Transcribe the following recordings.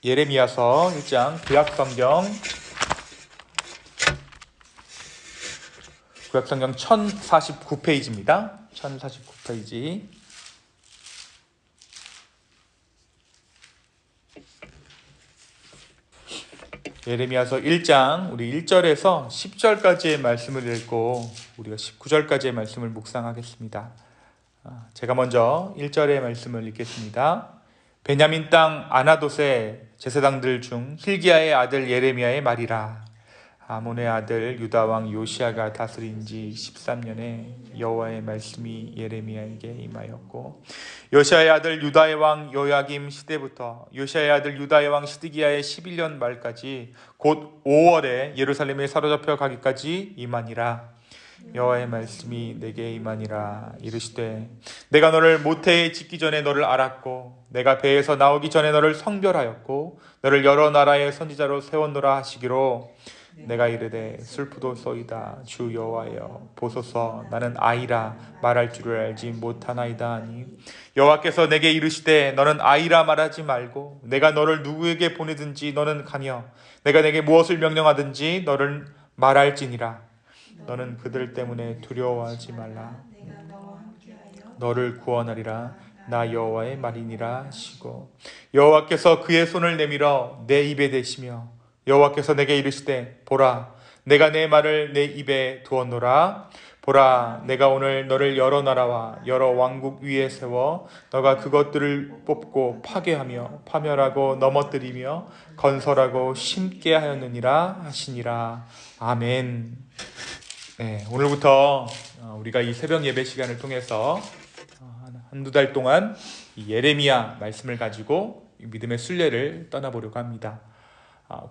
예레미야서 1장 구약성경 1049페이지입니다. 1049페이지. 예레미야서 1장 우리 1절에서 10절까지의 말씀을 읽고 우리가 19절까지의 말씀을 묵상하겠습니다. 제가 먼저 1절의 말씀을 읽겠습니다. 베냐민 땅 아나돗의 제사장들 중 hil기야의 아들 예레미야의 말이라. 아몬의 아들 유다 왕 요시야가 다스린 지 13년에 여호와의 말씀이 예레미야에게 임하였고, 요시야의 아들 유다의 왕 요야김 시대부터 요시야의 아들 유다의 왕 시드기야의 11년 말까지 곧 5월에 예루살렘에 사로잡혀 가기까지 임하니라. 여호와의 말씀이 내게 임하니라. 이르시되 내가 너를 모태에 짓기 전에 너를 알았고 내가 배에서 나오기 전에 너를 성별하였고 너를 여러 나라의 선지자로 세웠노라 하시기로, 내가 이르되 슬프도소이다 주 여호와여 보소서 나는 아이라 말할 줄을 알지 못하나이다 하니, 여호와께서 내게 이르시되 너는 아이라 말하지 말고 내가 너를 누구에게 보내든지 너는 가며 내가 내게 무엇을 명령하든지 너를 말할지니라. 너는 그들 때문에 두려워하지 말라. 너를 구원하리라. 나 여호와의 말이니라 하시고, 여호와께서 그의 손을 내밀어 내 입에 대시며 여호와께서 내게 이르시되 보라 내가 내 말을 내 입에 두었노라. 보라 내가 오늘 너를 여러 나라와 여러 왕국 위에 세워 너가 그것들을 뽑고 파괴하며 파멸하고 넘어뜨리며 건설하고 심게 하였느니라 하시니라. 아멘. 네, 오늘부터 우리가 이 새벽 예배 시간을 통해서 한두 달 동안 이 예레미야 말씀을 가지고 믿음의 순례를 떠나보려고 합니다.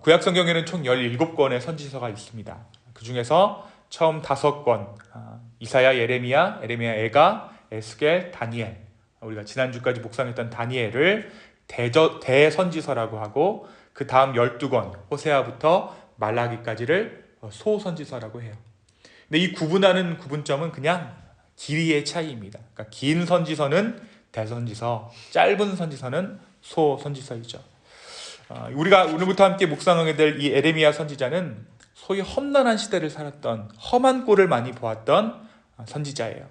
구약 성경에는 총 17권의 선지서가 있습니다. 그 중에서 처음 5권, 이사야, 예레미야, 에가, 에스겔, 다니엘, 우리가 지난주까지 묵상했던 다니엘을 대선지서라고 하고, 그 다음 12권, 호세아부터 말라기까지를 소선지서라고 해요. 근데 이 구분하는 구분점은 그냥 길이의 차이입니다. 그러니까 긴 선지서는 대선지서, 짧은 선지서는 소선지서이죠. 우리가 오늘부터 함께 묵상하게 될 이 예레미야 선지자는 소위 험난한 시대를 살았던, 험한 꼴을 많이 보았던 선지자예요.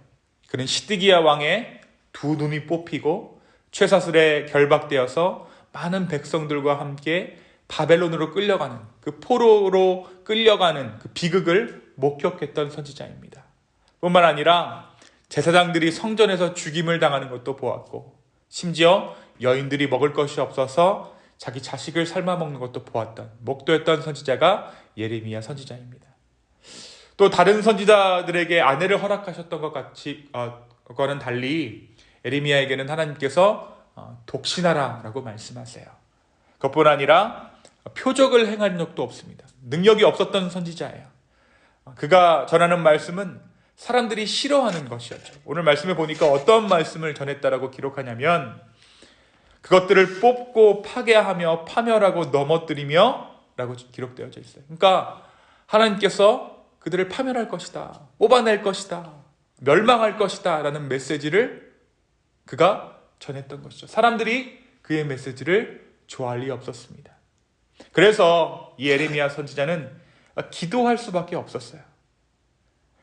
그는 시드기야 왕의 두 눈이 뽑히고 쇠사슬에 결박되어서 많은 백성들과 함께 바벨론으로 끌려가는, 그 포로로 끌려가는 그 비극을 목격했던 선지자입니다. 뿐만 아니라 제사장들이 성전에서 죽임을 당하는 것도 보았고, 심지어 여인들이 먹을 것이 없어서 자기 자식을 삶아 먹는 것도 보았던, 목도했던 선지자가 예레미야 선지자입니다. 또 다른 선지자들에게 아내를 허락하셨던 것 같이 거는 달리 예레미야에게는 하나님께서 독신하라라고 말씀하세요. 그것뿐 아니라 표적을 행한 적도 없습니다. 능력이 없었던 선지자예요. 그가 전하는 말씀은 사람들이 싫어하는 것이었죠. 오늘 말씀에 보니까 어떤 말씀을 전했다라고 기록하냐면, 그것들을 뽑고 파괴하며 파멸하고 넘어뜨리며 라고 기록되어져 있어요. 그러니까 하나님께서 그들을 파멸할 것이다, 뽑아낼 것이다, 멸망할 것이다 라는 메시지를 그가 전했던 것이죠. 사람들이 그의 메시지를 좋아할 리 없었습니다. 그래서 이 예레미야 선지자는 기도할 수밖에 없었어요.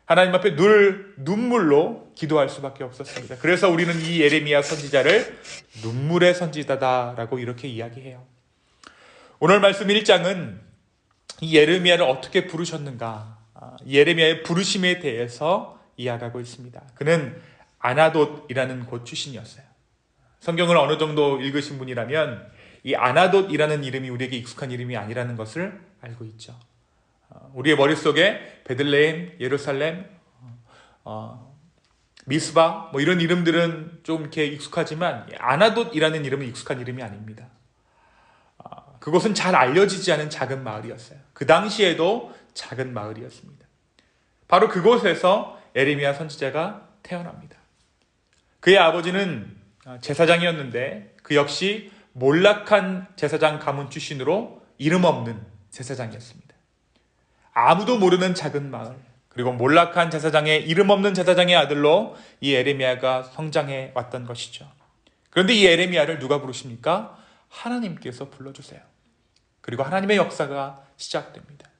하나님 앞에 늘 눈물로 기도할 수밖에 없었습니다. 그래서 우리는 이 예레미야 선지자를 눈물의 선지자다라고 이렇게 이야기해요. 오늘 말씀 1장은 이 예레미야를 어떻게 부르셨는가, 예레미야의 부르심에 대해서 이야기하고 있습니다. 그는 아나돗이라는 곳 출신이었어요. 성경을 어느 정도 읽으신 분이라면 이 아나돗이라는 이름이 우리에게 익숙한 이름이 아니라는 것을 알고 있죠. 우리의 머릿속에 베들레헴, 예루살렘, 미스바 이런 이름들은 좀 이렇게 익숙하지만 아나돗이라는 이름은 익숙한 이름이 아닙니다. 그곳은 잘 알려지지 않은 작은 마을이었어요. 그 당시에도 작은 마을이었습니다. 바로 그곳에서 예레미야 선지자가 태어납니다. 그의 아버지는 제사장이었는데 그 역시 몰락한 제사장 가문 출신으로 이름 없는 제사장이었습니다. 아무도 모르는 작은 마을, 그리고 몰락한 제사장의, 이름 없는 제사장의 아들로 이 예레미야가 성장해 왔던 것이죠. 그런데 이 예레미야를 누가 부르십니까? 하나님께서 불러주세요. 그리고 하나님의 역사가 시작됩니다.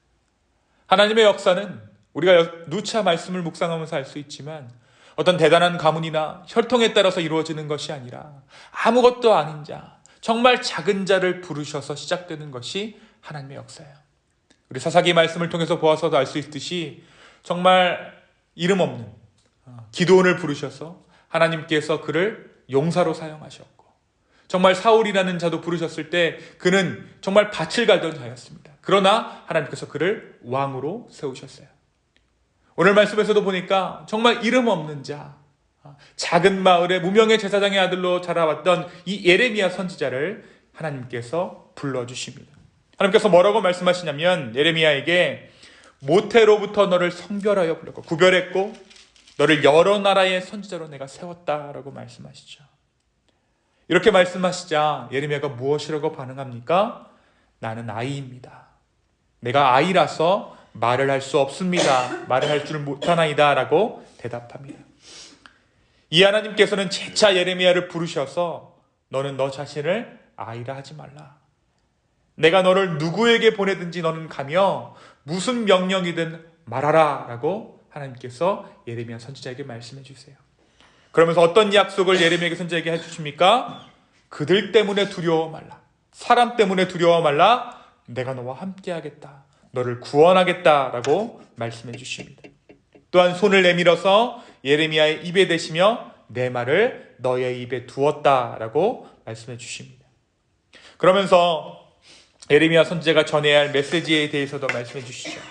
하나님의 역사는 우리가 누차 말씀을 묵상하면서 알 수 있지만 어떤 대단한 가문이나 혈통에 따라서 이루어지는 것이 아니라 아무것도 아닌 자, 정말 작은 자를 부르셔서 시작되는 것이 하나님의 역사예요. 우리 사사기 말씀을 통해서 보아서도 알 수 있듯이 정말 이름 없는 기드온을 부르셔서 하나님께서 그를 용사로 사용하셨고, 정말 사울이라는 자도 부르셨을 때 그는 정말 밭을 갈던 자였습니다. 그러나 하나님께서 그를 왕으로 세우셨어요. 오늘 말씀에서도 보니까 정말 이름 없는 자, 작은 마을의 무명의 제사장의 아들로 자라왔던 이 예레미야 선지자를 하나님께서 불러주십니다. 하나님께서 뭐라고 말씀하시냐면 예레미야에게 모태로부터 너를 성별하여 불렀고 구별했고 너를 여러 나라의 선지자로 내가 세웠다라고 말씀하시죠. 이렇게 말씀하시자 예레미야가 무엇이라고 반응합니까? 나는 아이입니다. 내가 아이라서 말을 할 수 없습니다. 말을 할 줄 못하나이다 라고 대답합니다. 이 하나님께서는 재차 예레미야를 부르셔서 너는 너 자신을 아이라 하지 말라. 내가 너를 누구에게 보내든지 너는 가며 무슨 명령이든 말하라 라고 하나님께서 예레미야 선지자에게 말씀해 주세요. 그러면서 어떤 약속을 예레미야 선지자에게 해주십니까? 그들 때문에 두려워 말라. 사람 때문에 두려워 말라. 내가 너와 함께 하겠다. 너를 구원하겠다라고 말씀해 주십니다. 또한 손을 내밀어서 예레미야의 입에 대시며 내 말을 너의 입에 두었다라고 말씀해 주십니다. 그러면서 예레미야 선지자가 전해야 할 메시지에 대해서도 말씀해 주시죠.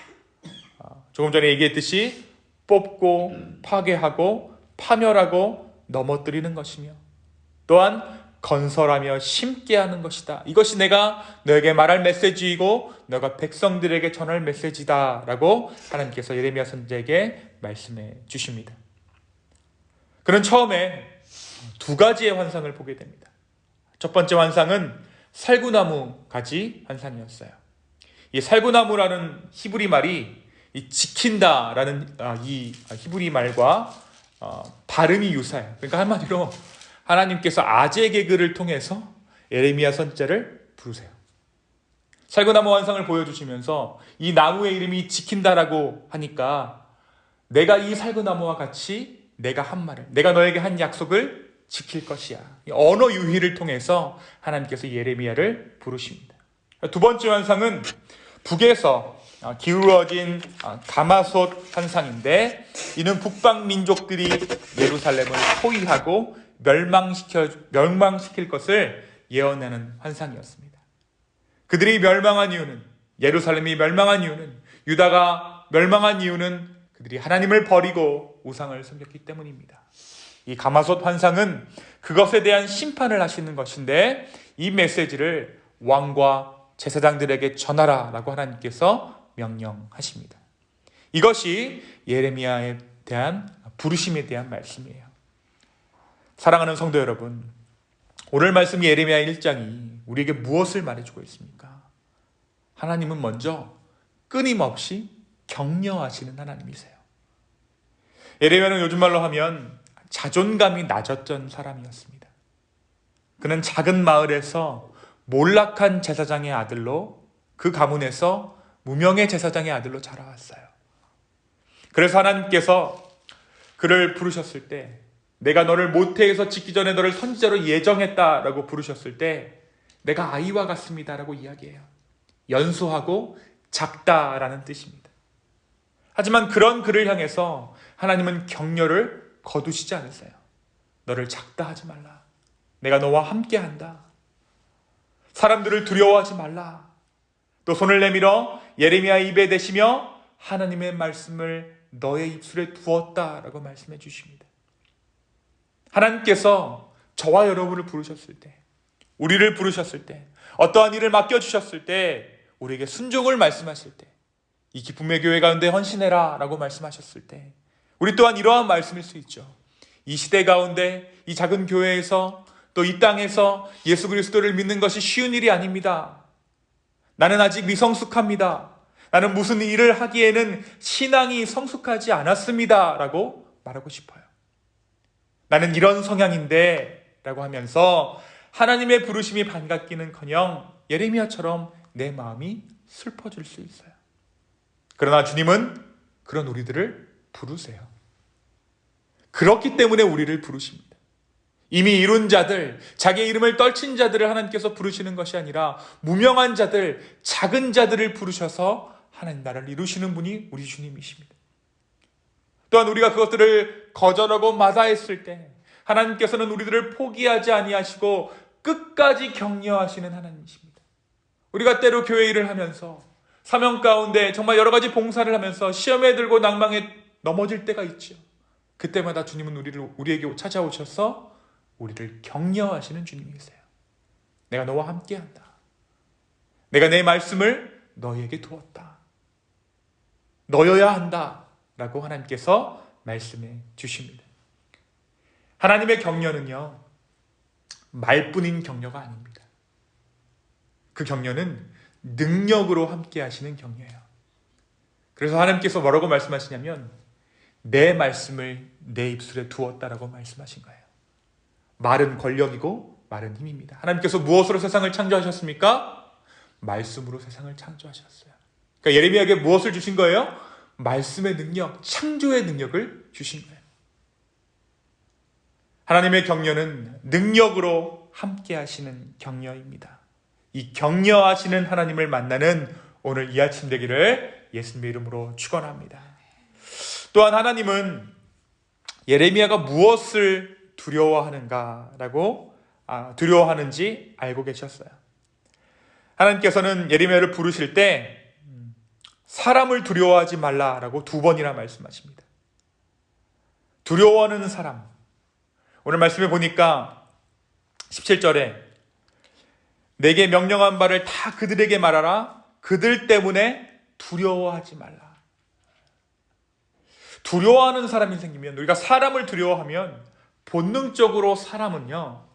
조금 전에 얘기했듯이 뽑고 파괴하고 파멸하고 넘어뜨리는 것이며 또한 건설하며 심게 하는 것이다. 이것이 내가 너에게 말할 메시지이고 너가 백성들에게 전할 메시지다 라고 하나님께서 예레미야 선지자에게 말씀해 주십니다. 그는 처음에 두 가지의 환상을 보게 됩니다. 첫 번째 환상은 살구나무 가지 환상이었어요. 이 살구나무라는 히브리 말이 이 지킨다라는 이 히브리 말과 발음이 유사해요. 그러니까 한마디로 하나님께서 아재 개그를 통해서 예레미야 선지자를 부르세요. 살구나무 환상을 보여주시면서 이 나무의 이름이 지킨다라고 하니까 내가 이 살구나무와 같이 내가 한 말을, 내가 너에게 한 약속을 지킬 것이야. 언어 유희를 통해서 하나님께서 예레미야를 부르십니다. 두 번째 환상은 북에서 기울어진 가마솥 환상인데 이는 북방 민족들이 예루살렘을 포위하고 멸망시킬 것을 예언하는 환상이었습니다. 그들이 멸망한 이유는, 예루살렘이 멸망한 이유는, 유다가 멸망한 이유는 그들이 하나님을 버리고 우상을 섬겼기 때문입니다. 이 가마솥 환상은 그것에 대한 심판을 하시는 것인데 이 메시지를 왕과 제사장들에게 전하라라고 하나님께서 명령하십니다. 이것이 예레미야에 대한 부르심에 대한 말씀이에요. 사랑하는 성도 여러분, 오늘 말씀 예레미야 1장이 우리에게 무엇을 말해주고 있습니까? 하나님은 먼저 끊임없이 격려하시는 하나님이세요. 예레미야는 요즘 말로 하면 자존감이 낮았던 사람이었습니다. 그는 작은 마을에서 몰락한 제사장의 아들로, 그 가문에서 무명의 제사장의 아들로 자라왔어요. 그래서 하나님께서 그를 부르셨을 때, 내가 너를 모태에서 짓기 전에 너를 선지자로 예정했다라고 부르셨을 때 내가 아이와 같습니다라고 이야기해요. 연소하고 작다라는 뜻입니다. 하지만 그런 그를 향해서 하나님은 격려를 거두시지 않으세요. 너를 작다 하지 말라. 내가 너와 함께 한다. 사람들을 두려워하지 말라. 또 손을 내밀어 예레미야 입에 대시며 하나님의 말씀을 너의 입술에 두었다라고 말씀해 주십니다. 하나님께서 저와 여러분을 부르셨을 때, 우리를 부르셨을 때, 어떠한 일을 맡겨주셨을 때, 우리에게 순종을 말씀하실 때, 이 기쁨의 교회 가운데 헌신해라 라고 말씀하셨을 때, 우리 또한 이러한 말씀일 수 있죠. 이 시대 가운데 이 작은 교회에서 또 이 땅에서 예수 그리스도를 믿는 것이 쉬운 일이 아닙니다. 나는 아직 미성숙합니다. 나는 무슨 일을 하기에는 신앙이 성숙하지 않았습니다 라고 말하고 싶어요. 나는 이런 성향인데 라고 하면서 하나님의 부르심이 반갑기는커녕 예레미야처럼 내 마음이 슬퍼질 수 있어요. 그러나 주님은 그런 우리들을 부르세요. 그렇기 때문에 우리를 부르십니다. 이미 이룬 자들, 자기의 이름을 떨친 자들을 하나님께서 부르시는 것이 아니라 무명한 자들, 작은 자들을 부르셔서 하나님 나라를 이루시는 분이 우리 주님이십니다. 또한 우리가 그것들을 거절하고 마다했을 때 하나님께서는 우리들을 포기하지 아니하시고 끝까지 격려하시는 하나님이십니다. 우리가 때로 교회 일을 하면서 사명 가운데 정말 여러 가지 봉사를 하면서 시험에 들고 낭망에 넘어질 때가 있죠. 그때마다 주님은 우리에게 찾아오셔서 우리를 격려하시는 주님이세요. 내가 너와 함께한다. 내가 내 말씀을 너희에게 두었다. 너여야 한다. 라고 하나님께서 말씀해 주십니다. 하나님의 격려는요, 말뿐인 격려가 아닙니다. 그 격려는 능력으로 함께 하시는 격려예요. 그래서 하나님께서 뭐라고 말씀하시냐면 내 말씀을 내 입술에 두었다라고 말씀하신 거예요. 말은 권력이고 말은 힘입니다. 하나님께서 무엇으로 세상을 창조하셨습니까? 말씀으로 세상을 창조하셨어요. 그러니까 예레미야에게 무엇을 주신 거예요? 말씀의 능력, 창조의 능력을 주신 거예요. 하나님의 격려는 능력으로 함께 하시는 격려입니다. 이 격려하시는 하나님을 만나는 오늘 이 아침 되기를 예수님의 이름으로 축원합니다. 또한 하나님은 예레미야가 무엇을 두려워하는지 알고 계셨어요. 하나님께서는 예레미야를 부르실 때 사람을 두려워하지 말라라고 2번이나 말씀하십니다. 두려워하는 사람. 오늘 말씀에 보니까 17절에 내게 명령한 바를 다 그들에게 말하라. 그들 때문에 두려워하지 말라. 두려워하는 사람이 생기면, 우리가 사람을 두려워하면 본능적으로 사람은요,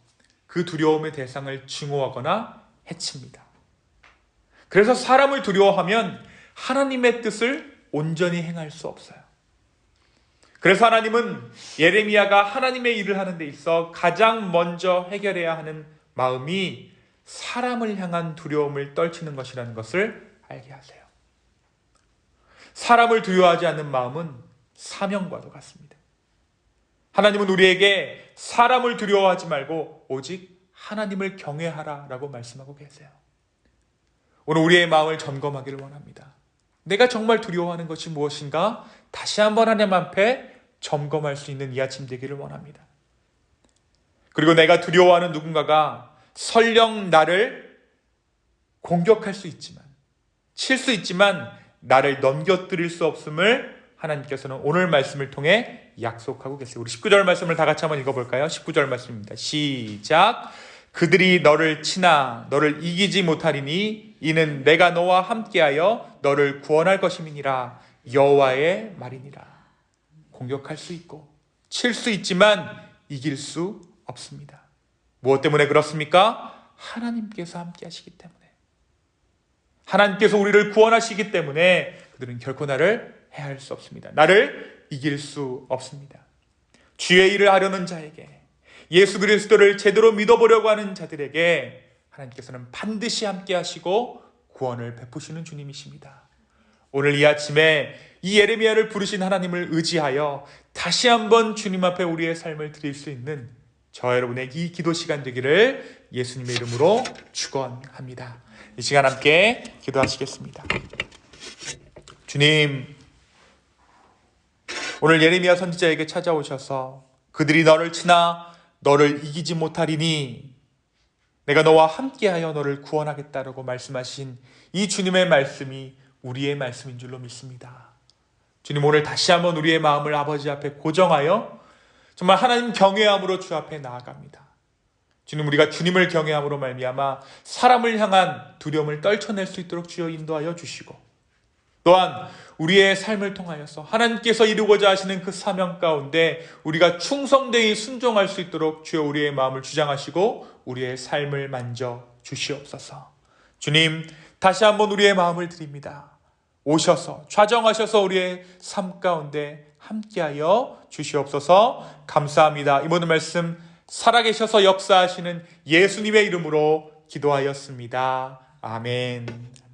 그 두려움의 대상을 증오하거나 해칩니다. 그래서 사람을 두려워하면 하나님의 뜻을 온전히 행할 수 없어요. 그래서 하나님은 예레미야가 하나님의 일을 하는 데 있어 가장 먼저 해결해야 하는 마음이 사람을 향한 두려움을 떨치는 것이라는 것을 알게 하세요. 사람을 두려워하지 않는 마음은 사명과도 같습니다. 하나님은 우리에게 사람을 두려워하지 말고 오직 하나님을 경외하라라고 말씀하고 계세요. 오늘 우리의 마음을 점검하기를 원합니다. 내가 정말 두려워하는 것이 무엇인가? 다시 한번 하나님 앞에 점검할 수 있는 이 아침 되기를 원합니다. 그리고 내가 두려워하는 누군가가 설령 나를 공격할 수 있지만, 칠 수 있지만 나를 넘겨뜨릴 수 없음을 하나님께서는 오늘 말씀을 통해 약속하고 계세요. 우리 19절 말씀을 다 같이 한번 읽어볼까요? 19절 말씀입니다. 시작. 그들이 너를 치나 너를 이기지 못하리니 이는 내가 너와 함께하여 너를 구원할 것임이니라. 여호와의 말이니라. 공격할 수 있고 칠 수 있지만 이길 수 없습니다. 무엇 때문에 그렇습니까? 하나님께서 함께 하시기 때문에. 하나님께서 우리를 구원하시기 때문에 그들은 결코 나를 해할 수 없습니다. 나를 이길 수 없습니다. 주의 일을 하려는 자에게, 예수 그리스도를 제대로 믿어보려고 하는 자들에게 하나님께서는 반드시 함께 하시고 구원을 베푸시는 주님이십니다. 오늘 이 아침에 이 예레미야를 부르신 하나님을 의지하여 다시 한번 주님 앞에 우리의 삶을 드릴 수 있는 저와 여러분의 이 기도 시간 되기를 예수님의 이름으로 축원합니다. 이 시간 함께 기도하시겠습니다. 주님, 오늘 예레미야 선지자에게 찾아오셔서 그들이 너를 치나 너를 이기지 못하리니 내가 너와 함께하여 너를 구원하겠다라고 말씀하신 이 주님의 말씀이 우리의 말씀인 줄로 믿습니다. 주님, 오늘 다시 한번 우리의 마음을 아버지 앞에 고정하여 정말 하나님 경외함으로 주 앞에 나아갑니다. 주님, 우리가 주님을 경외함으로 말미암아 사람을 향한 두려움을 떨쳐낼 수 있도록 주여 인도하여 주시고, 또한 우리의 삶을 통하여서 하나님께서 이루고자 하시는 그 사명 가운데 우리가 충성되이 순종할 수 있도록 주여 우리의 마음을 주장하시고 우리의 삶을 만져 주시옵소서. 주님, 다시 한번 우리의 마음을 드립니다. 오셔서 좌정하셔서 우리의 삶 가운데 함께하여 주시옵소서. 감사합니다. 이 모든 말씀 살아계셔서 역사하시는 예수님의 이름으로 기도하였습니다. 아멘.